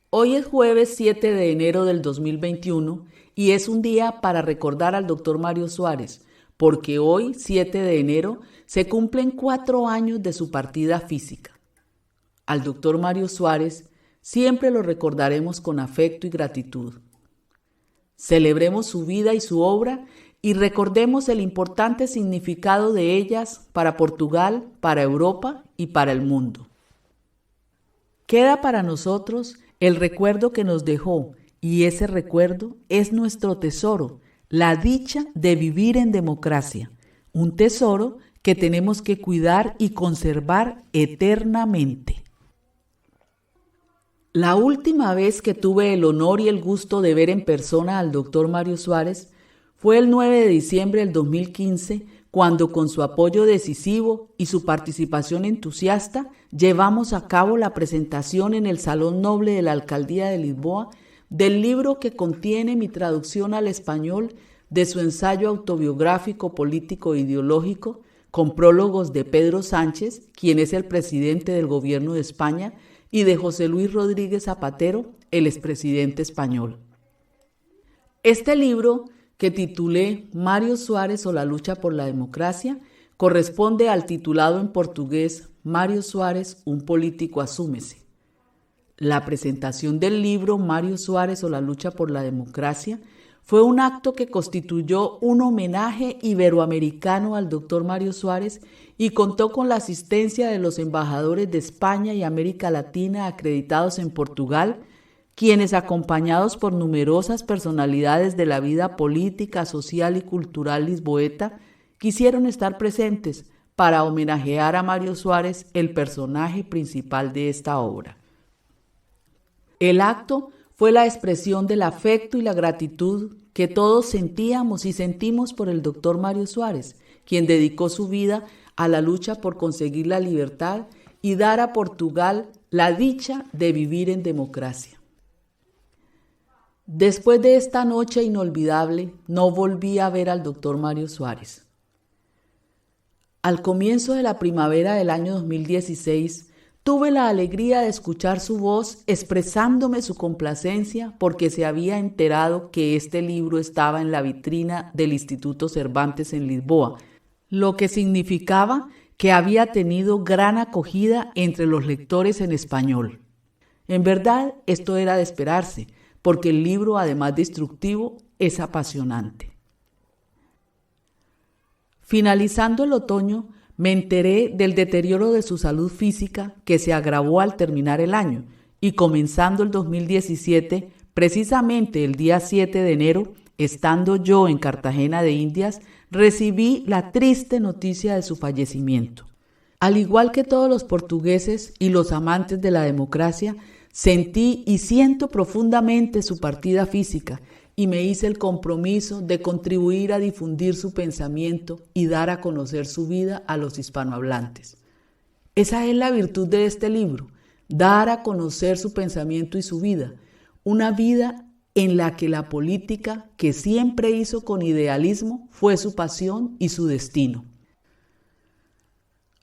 Hoy es jueves 7 de enero del 2021 y es un día para recordar al doctor Mario Suárez, porque hoy, 7 de enero, se cumplen 4 años de su partida física. Al doctor Mario Suárez siempre lo recordaremos con afecto y gratitud. Celebremos su vida y su obra y recordemos el importante significado de ellas para Portugal, para Europa y para el mundo. Queda para nosotros el recuerdo que nos dejó, y ese recuerdo es nuestro tesoro, la dicha de vivir en democracia, un tesoro que tenemos que cuidar y conservar eternamente. La última vez que tuve el honor y el gusto de ver en persona al doctor Mario Suárez fue el 9 de diciembre del 2015, cuando con su apoyo decisivo y su participación entusiasta llevamos a cabo la presentación en el Salón Noble de la Alcaldía de Lisboa del libro que contiene mi traducción al español de su ensayo autobiográfico político e ideológico, con prólogos de Pedro Sánchez, quien es el presidente del Gobierno de España, y de José Luis Rodríguez Zapatero, el expresidente español. Este libro, que titulé Mario Suárez o la lucha por la democracia, corresponde al titulado en portugués Mario Suárez, un político asúmese. La presentación del libro Mario Suárez o la lucha por la democracia fue un acto que constituyó un homenaje iberoamericano al doctor Mario Suárez y contó con la asistencia de los embajadores de España y América Latina acreditados en Portugal, quienes, acompañados por numerosas personalidades de la vida política, social y cultural lisboeta, quisieron estar presentes para homenajear a Mario Suárez, el personaje principal de esta obra. El acto fue la expresión del afecto y la gratitud que todos sentíamos y sentimos por el doctor Mario Suárez, quien dedicó su vida a la lucha por conseguir la libertad y dar a Portugal la dicha de vivir en democracia. Después de esta noche inolvidable, no volví a ver al doctor Mario Suárez. Al comienzo de la primavera del año 2016, tuve la alegría de escuchar su voz expresándome su complacencia porque se había enterado que este libro estaba en la vitrina del Instituto Cervantes en Lisboa, lo que significaba que había tenido gran acogida entre los lectores en español. En verdad, esto era de esperarse, porque el libro, además de instructivo, es apasionante. Finalizando el otoño, me enteré del deterioro de su salud física que se agravó al terminar el año, y comenzando el 2017, precisamente el día 7 de enero, estando yo en Cartagena de Indias, recibí la triste noticia de su fallecimiento. Al igual que todos los portugueses y los amantes de la democracia, sentí y siento profundamente su partida física y me hice el compromiso de contribuir a difundir su pensamiento y dar a conocer su vida a los hispanohablantes. Esa es la virtud de este libro, dar a conocer su pensamiento y su vida, una vida en la que la política, que siempre hizo con idealismo, fue su pasión y su destino.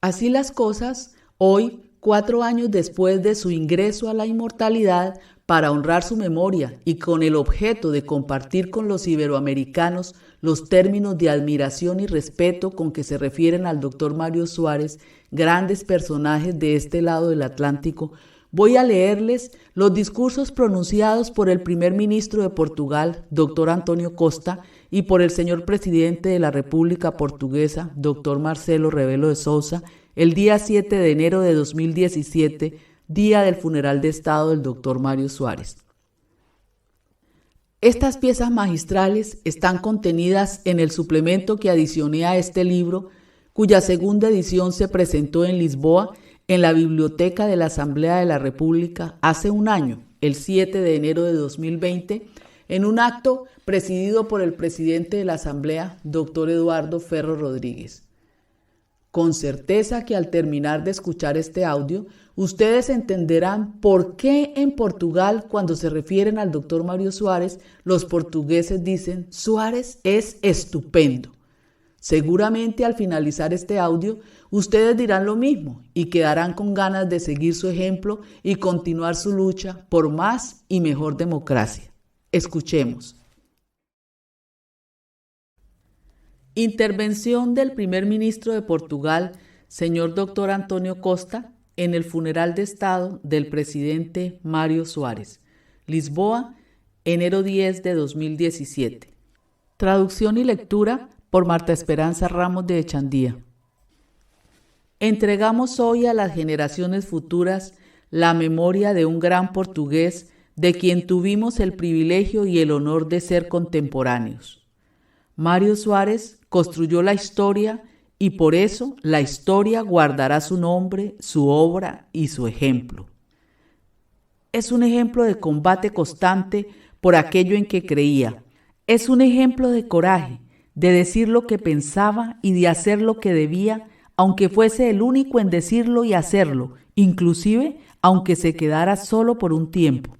Así las cosas, hoy, 4 años después de su ingreso a la inmortalidad, para honrar su memoria y con el objeto de compartir con los iberoamericanos los términos de admiración y respeto con que se refieren al doctor Mario Suárez, grandes personajes de este lado del Atlántico, voy a leerles los discursos pronunciados por el primer ministro de Portugal, doctor António Costa, y por el señor presidente de la República Portuguesa, doctor Marcelo Rebelo de Sousa, el día 7 de enero de 2017, día del funeral de Estado del doctor Mario Suárez. Estas piezas magistrales están contenidas en el suplemento que adicioné a este libro, cuya segunda edición se presentó en Lisboa, en la Biblioteca de la Asamblea de la República, hace un año, el 7 de enero de 2020, en un acto presidido por el presidente de la Asamblea, doctor Eduardo Ferro Rodríguez. Con certeza que al terminar de escuchar este audio, ustedes entenderán por qué en Portugal, cuando se refieren al doctor Mario Suárez, los portugueses dicen: Suárez es estupendo. Seguramente al finalizar este audio, ustedes dirán lo mismo y quedarán con ganas de seguir su ejemplo y continuar su lucha por más y mejor democracia. Escuchemos. Intervención del primer ministro de Portugal, señor Dr. António Costa, en el funeral de Estado del presidente Mário Soares. Lisboa, enero 10 de 2017. Traducción y lectura por Marta Esperanza Ramos de Echandía. Entregamos hoy a las generaciones futuras la memoria de un gran portugués de quien tuvimos el privilegio y el honor de ser contemporáneos. Mário Soares construyó la historia y por eso la historia guardará su nombre, su obra y su ejemplo. Es un ejemplo de combate constante por aquello en que creía. Es un ejemplo de coraje, de decir lo que pensaba y de hacer lo que debía, aunque fuese el único en decirlo y hacerlo, inclusive aunque se quedara solo por un tiempo.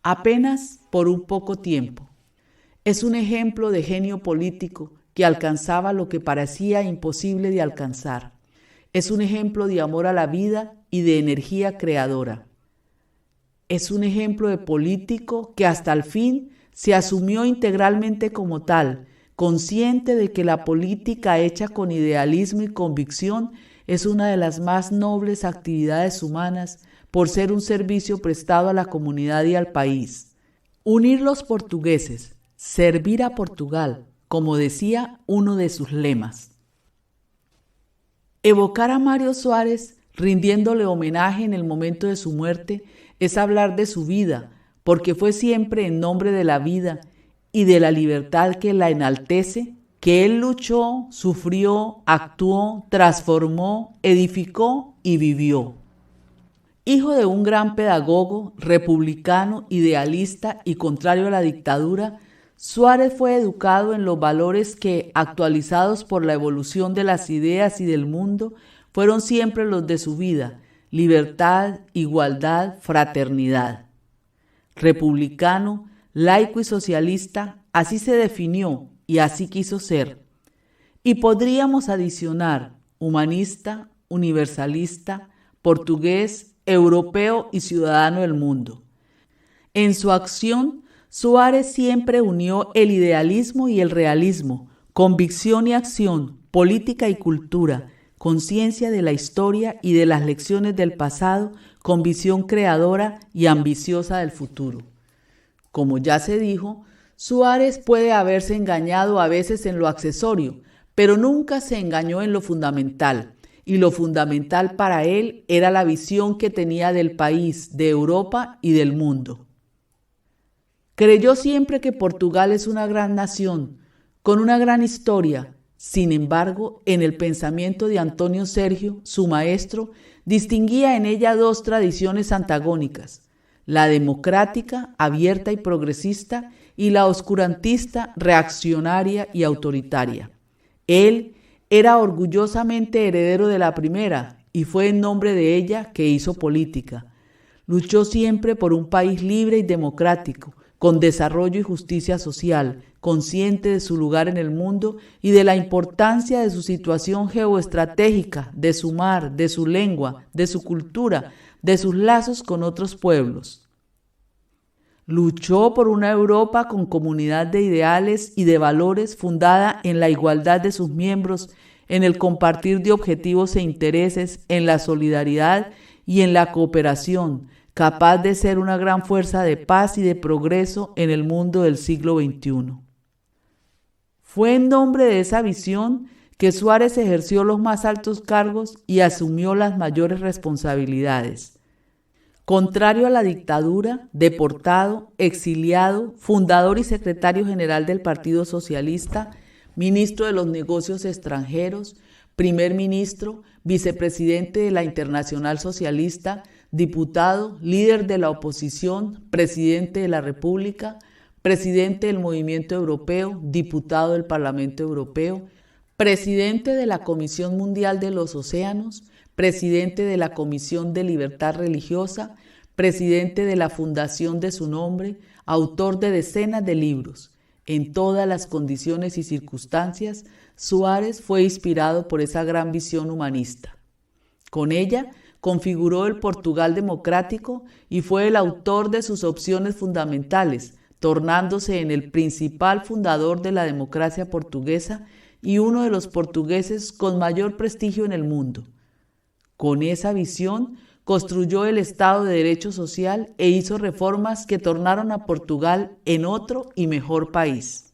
Apenas por un poco tiempo. Es un ejemplo de genio político que alcanzaba lo que parecía imposible de alcanzar. Es un ejemplo de amor a la vida y de energía creadora. Es un ejemplo de político que hasta el fin se asumió integralmente como tal, consciente de que la política hecha con idealismo y convicción es una de las más nobles actividades humanas por ser un servicio prestado a la comunidad y al país. Unir los portugueses, servir a Portugal, como decía uno de sus lemas. Evocar a Mário Soares, rindiéndole homenaje en el momento de su muerte, es hablar de su vida, porque fue siempre en nombre de la vida y de la libertad que la enaltece, que él luchó, sufrió, actuó, transformó, edificó y vivió. Hijo de un gran pedagogo, republicano, idealista y contrario a la dictadura, Soares fue educado en los valores que, actualizados por la evolución de las ideas y del mundo, fueron siempre los de su vida: libertad, igualdad, fraternidad. Republicano, laico y socialista, así se definió y así quiso ser. Y podríamos adicionar humanista, universalista, portugués, europeo y ciudadano del mundo. En su acción, Soares siempre unió el idealismo y el realismo, convicción y acción, política y cultura, conciencia de la historia y de las lecciones del pasado, con visión creadora y ambiciosa del futuro. Como ya se dijo, Soares puede haberse engañado a veces en lo accesorio, pero nunca se engañó en lo fundamental, y lo fundamental para él era la visión que tenía del país, de Europa y del mundo. Creyó siempre que Portugal es una gran nación, con una gran historia. Sin embargo, en el pensamiento de António Sergio, su maestro, distinguía en ella dos tradiciones antagónicas: la democrática, abierta y progresista, y la oscurantista, reaccionaria y autoritaria. Él era orgullosamente heredero de la primera y fue en nombre de ella que hizo política. Luchó siempre por un país libre y democrático, con desarrollo y justicia social, consciente de su lugar en el mundo y de la importancia de su situación geoestratégica, de su mar, de su lengua, de su cultura, de sus lazos con otros pueblos. Luchó por una Europa con comunidad de ideales y de valores fundada en la igualdad de sus miembros, en el compartir de objetivos e intereses, en la solidaridad y en la cooperación, capaz de ser una gran fuerza de paz y de progreso en el mundo del siglo XXI. Fue en nombre de esa visión que Soares ejerció los más altos cargos y asumió las mayores responsabilidades. Contrario a la dictadura, deportado, exiliado, fundador y secretario general del Partido Socialista, ministro de los Negocios Extranjeros, primer ministro, vicepresidente de la Internacional Socialista, diputado, líder de la oposición, presidente de la República, presidente del Movimiento Europeo, diputado del Parlamento Europeo, presidente de la Comisión Mundial de los Océanos, presidente de la Comisión de Libertad Religiosa, presidente de la fundación de su nombre, autor de decenas de libros. En todas las condiciones y circunstancias, Suárez fue inspirado por esa gran visión humanista. Con ella, configuró el Portugal democrático y fue el autor de sus opciones fundamentales, tornándose en el principal fundador de la democracia portuguesa y uno de los portugueses con mayor prestigio en el mundo. Con esa visión, construyó el Estado de Derecho social e hizo reformas que tornaron a Portugal en otro y mejor país.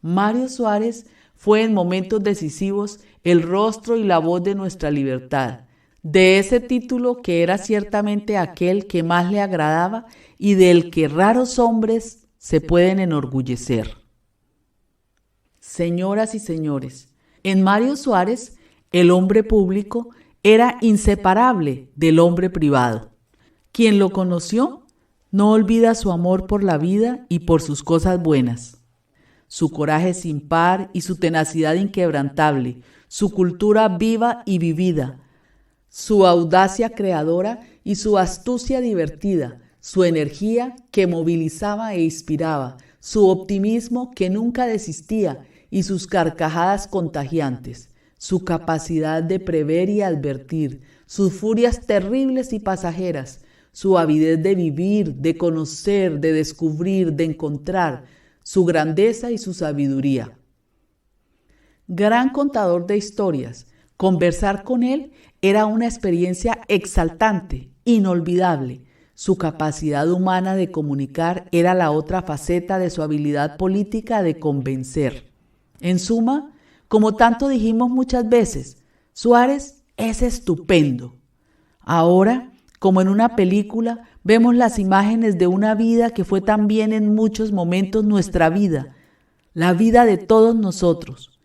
Mário Soares fue en momentos decisivos el rostro y la voz de nuestra libertad, de ese título que era ciertamente aquel que más le agradaba y del que raros hombres se pueden enorgullecer. Señoras y señores, en Mário Soares, el hombre público era inseparable del hombre privado. Quien lo conoció no olvida su amor por la vida y por sus cosas buenas, su coraje sin par y su tenacidad inquebrantable, su cultura viva y vivida, su audacia creadora y su astucia divertida, su energía que movilizaba e inspiraba, su optimismo que nunca desistía y sus carcajadas contagiantes, su capacidad de prever y advertir, sus furias terribles y pasajeras, su avidez de vivir, de conocer, de descubrir, de encontrar, su grandeza y su sabiduría. Gran contador de historias, conversar con él era una experiencia exaltante, inolvidable. Su capacidad humana de comunicar era la otra faceta de su habilidad política de convencer. En suma, como tanto dijimos muchas veces, Suárez es estupendo. Ahora, como en una película, vemos las imágenes de una vida que fue también en muchos momentos nuestra vida, la vida de todos nosotros.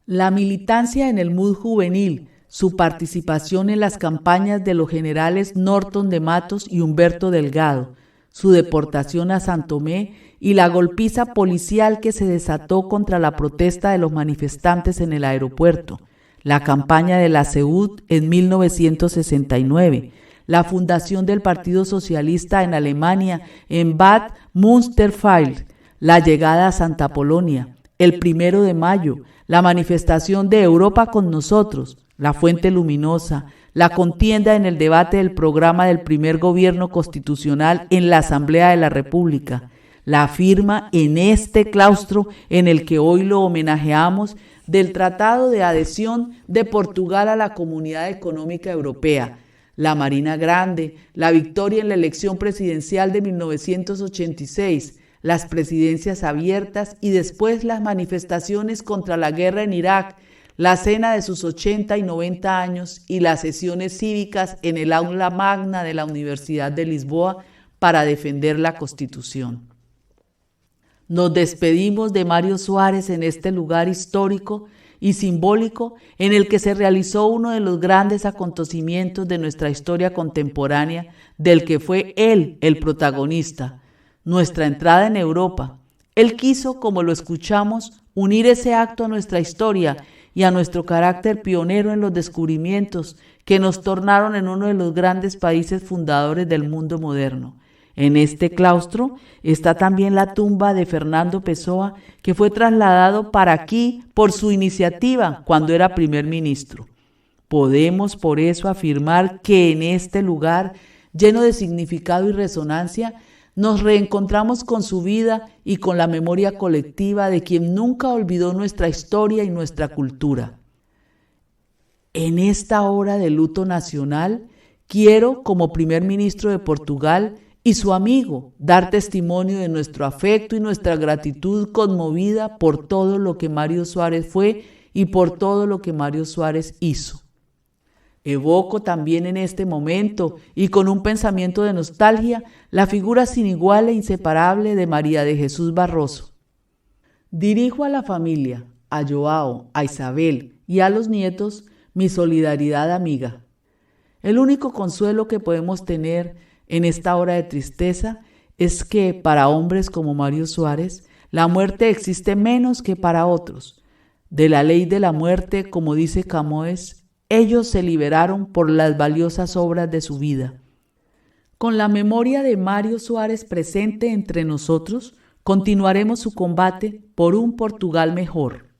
La militancia en el MUD juvenil, su participación en las campañas de los generales Norton de Matos y Humberto Delgado, su deportación a San Tomé y la golpiza policial que se desató contra la protesta de los manifestantes en el aeropuerto, la campaña de la CEUD en 1969, la fundación del Partido Socialista en Alemania en Bad Münsterfeld, la llegada a Santa Polonia, el 1 de mayo, la manifestación de Europa con nosotros, la Fuente Luminosa, la contienda en el debate del programa del primer gobierno constitucional en la Asamblea de la República, la firma en este claustro en el que hoy lo homenajeamos del Tratado de Adhesión de Portugal a la Comunidad Económica Europea, la Marina Grande, la victoria en la elección presidencial de 1986, las presidencias abiertas y después las manifestaciones contra la guerra en Irak, la cena de sus 80 y 90 años y las sesiones cívicas en el aula magna de la Universidad de Lisboa para defender la Constitución. Nos despedimos de Mário Soares en este lugar histórico y simbólico en el que se realizó uno de los grandes acontecimientos de nuestra historia contemporánea, del que fue él el protagonista, nuestra entrada en Europa. Él quiso, como lo escuchamos, unir ese acto a nuestra historia y a nuestro carácter pionero en los descubrimientos que nos tornaron en uno de los grandes países fundadores del mundo moderno. En este claustro está también la tumba de Fernando Pessoa, que fue trasladado para aquí por su iniciativa cuando era primer ministro. Podemos por eso afirmar que en este lugar, lleno de significado y resonancia, nos reencontramos con su vida y con la memoria colectiva de quien nunca olvidó nuestra historia y nuestra cultura. En esta hora de luto nacional, quiero, como primer ministro de Portugal y su amigo, dar testimonio de nuestro afecto y nuestra gratitud conmovida por todo lo que Mário Soares fue y por todo lo que Mário Soares hizo. Evoco también en este momento, y con un pensamiento de nostalgia, la figura sin igual e inseparable de María de Jesús Barroso. Dirijo a la familia, a Joao, a Isabel y a los nietos mi solidaridad amiga. El único consuelo que podemos tener en esta hora de tristeza es que para hombres como Mário Soares, la muerte existe menos que para otros. De la ley de la muerte, como dice Camões, ellos se liberaron por las valiosas obras de su vida. Con la memoria de Mário Soares presente entre nosotros, continuaremos su combate por un Portugal mejor.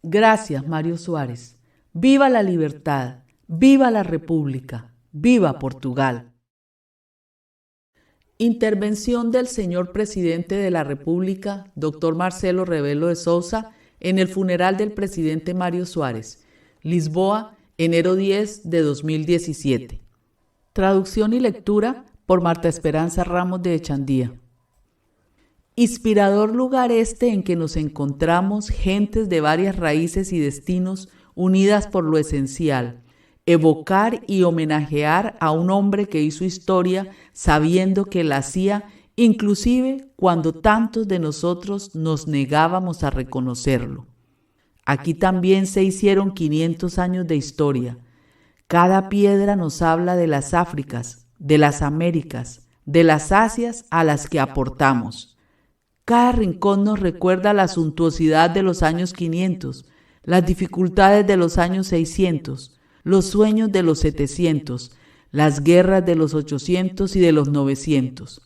Gracias, Mario Suárez. ¡Viva la libertad! ¡Viva la República! ¡Viva Portugal! Intervención del señor Presidente de la República, Dr. Marcelo Rebelo de Sousa, en el funeral del presidente Mario Suárez, Lisboa, enero 10 de 2017. Traducción y lectura por Marta Esperanza Ramos de Echandía. Inspirador lugar este en que nos encontramos gentes de varias raíces y destinos unidas por lo esencial, evocar y homenajear a un hombre que hizo historia sabiendo que la hacía inclusive cuando tantos de nosotros nos negábamos a reconocerlo. Aquí también se hicieron 500 años de historia. Cada piedra nos habla de las Áfricas, de las Américas, de las Asias a las que aportamos. Cada rincón nos recuerda la suntuosidad de los años 500, las dificultades de los años 600, los sueños de los 700, las guerras de los 800 y de los 900.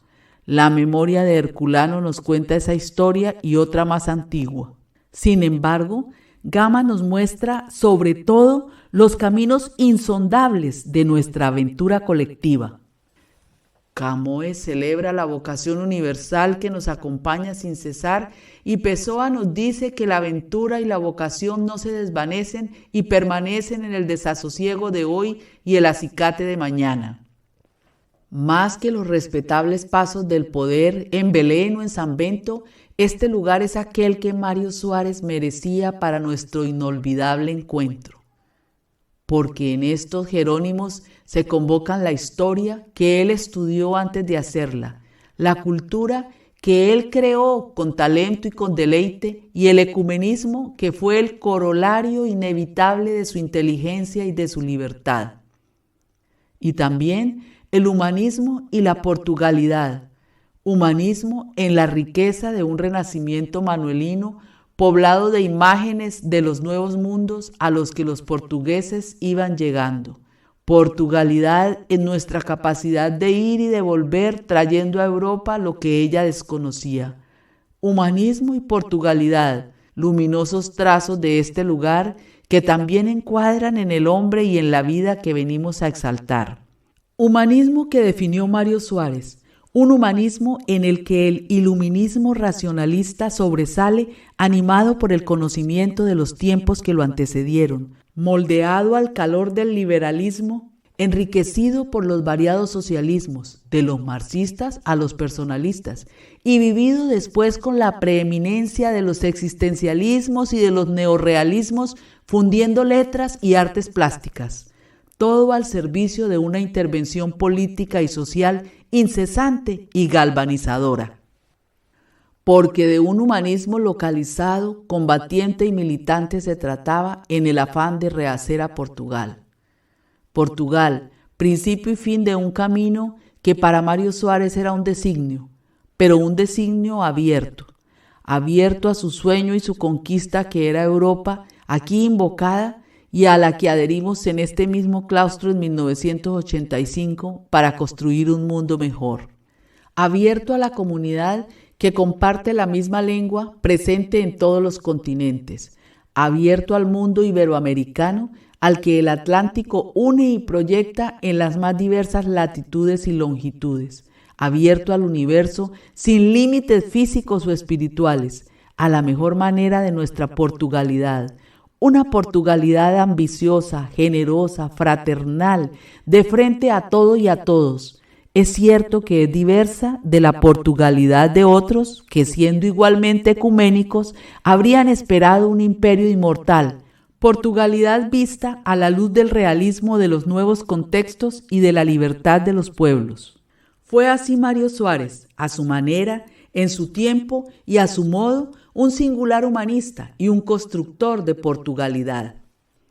La memoria de Herculano nos cuenta esa historia y otra más antigua. Sin embargo, Gama nos muestra sobre todo los caminos insondables de nuestra aventura colectiva. Camões celebra la vocación universal que nos acompaña sin cesar y Pessoa nos dice que la aventura y la vocación no se desvanecen y permanecen en el desasosiego de hoy y el acicate de mañana. Más que los respetables pasos del poder en Belén o en San Bento, este lugar es aquel que Mario Suárez merecía para nuestro inolvidable encuentro. Porque en estos Jerónimos se convocan la historia que él estudió antes de hacerla, la cultura que él creó con talento y con deleite, y el ecumenismo que fue el corolario inevitable de su inteligencia y de su libertad. Y también el humanismo y la portugalidad, humanismo en la riqueza de un renacimiento manuelino poblado de imágenes de los nuevos mundos a los que los portugueses iban llegando. Portugalidad en nuestra capacidad de ir y de volver trayendo a Europa lo que ella desconocía. Humanismo y portugalidad, luminosos trazos de este lugar que también encuadran en el hombre y en la vida que venimos a exaltar. Humanismo que definió Mario Suárez. Un humanismo en el que el iluminismo racionalista sobresale animado por el conocimiento de los tiempos que lo antecedieron, moldeado al calor del liberalismo, enriquecido por los variados socialismos, de los marxistas a los personalistas, y vivido después con la preeminencia de los existencialismos y de los neorrealismos, fundiendo letras y artes plásticas. Todo al servicio de una intervención política y social incesante y galvanizadora. Porque de un humanismo localizado, combatiente y militante se trataba en el afán de rehacer a Portugal. Portugal, principio y fin de un camino que para Mario Suárez era un designio, pero un designio abierto a su sueño y su conquista que era Europa, aquí invocada, y a la que adherimos en este mismo claustro en 1985 para construir un mundo mejor. Abierto a la comunidad que comparte la misma lengua presente en todos los continentes. Abierto al mundo iberoamericano al que el Atlántico une y proyecta en las más diversas latitudes y longitudes. Abierto al universo sin límites físicos o espirituales, a la mejor manera de nuestra portugalidad. Una Portugalidad ambiciosa, generosa, fraternal, de frente a todo y a todos. Es cierto que es diversa de la Portugalidad de otros que, siendo igualmente ecuménicos, habrían esperado un imperio inmortal. Portugalidad vista a la luz del realismo de los nuevos contextos y de la libertad de los pueblos. Fue así Mario Suárez, a su manera, en su tiempo y a su modo, un singular humanista y un constructor de Portugalidad.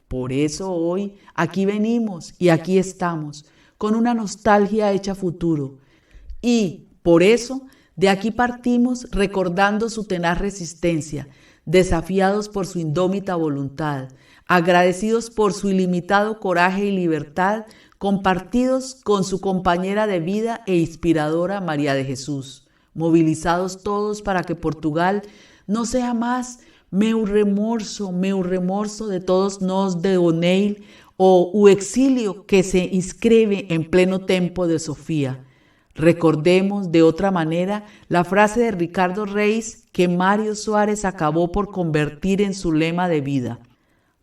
Por eso hoy aquí venimos y aquí estamos, con una nostalgia hecha futuro. Y, por eso, de aquí partimos recordando su tenaz resistencia, desafiados por su indómita voluntad, agradecidos por su ilimitado coraje y libertad, compartidos con su compañera de vida e inspiradora María de Jesús, movilizados todos para que Portugal no sea más meu remorso de todos nós de O'Neill o u exilio que se inscribe en pleno tempo de Sofía. Recordemos de otra manera la frase de Ricardo Reis que Mário Soares acabó por convertir en su lema de vida.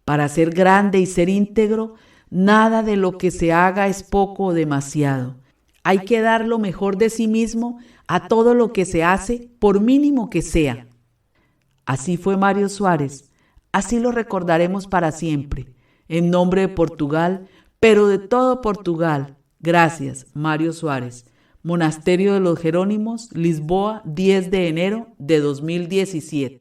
Para ser grande y ser íntegro, nada de lo que se haga es poco o demasiado. Hay que dar lo mejor de sí mismo a todo lo que se hace, por mínimo que sea. Así fue Mário Soares, así lo recordaremos para siempre, en nombre de Portugal, pero de todo Portugal. Gracias, Mário Soares. Monasterio de los Jerónimos, Lisboa, 10 de enero de 2017.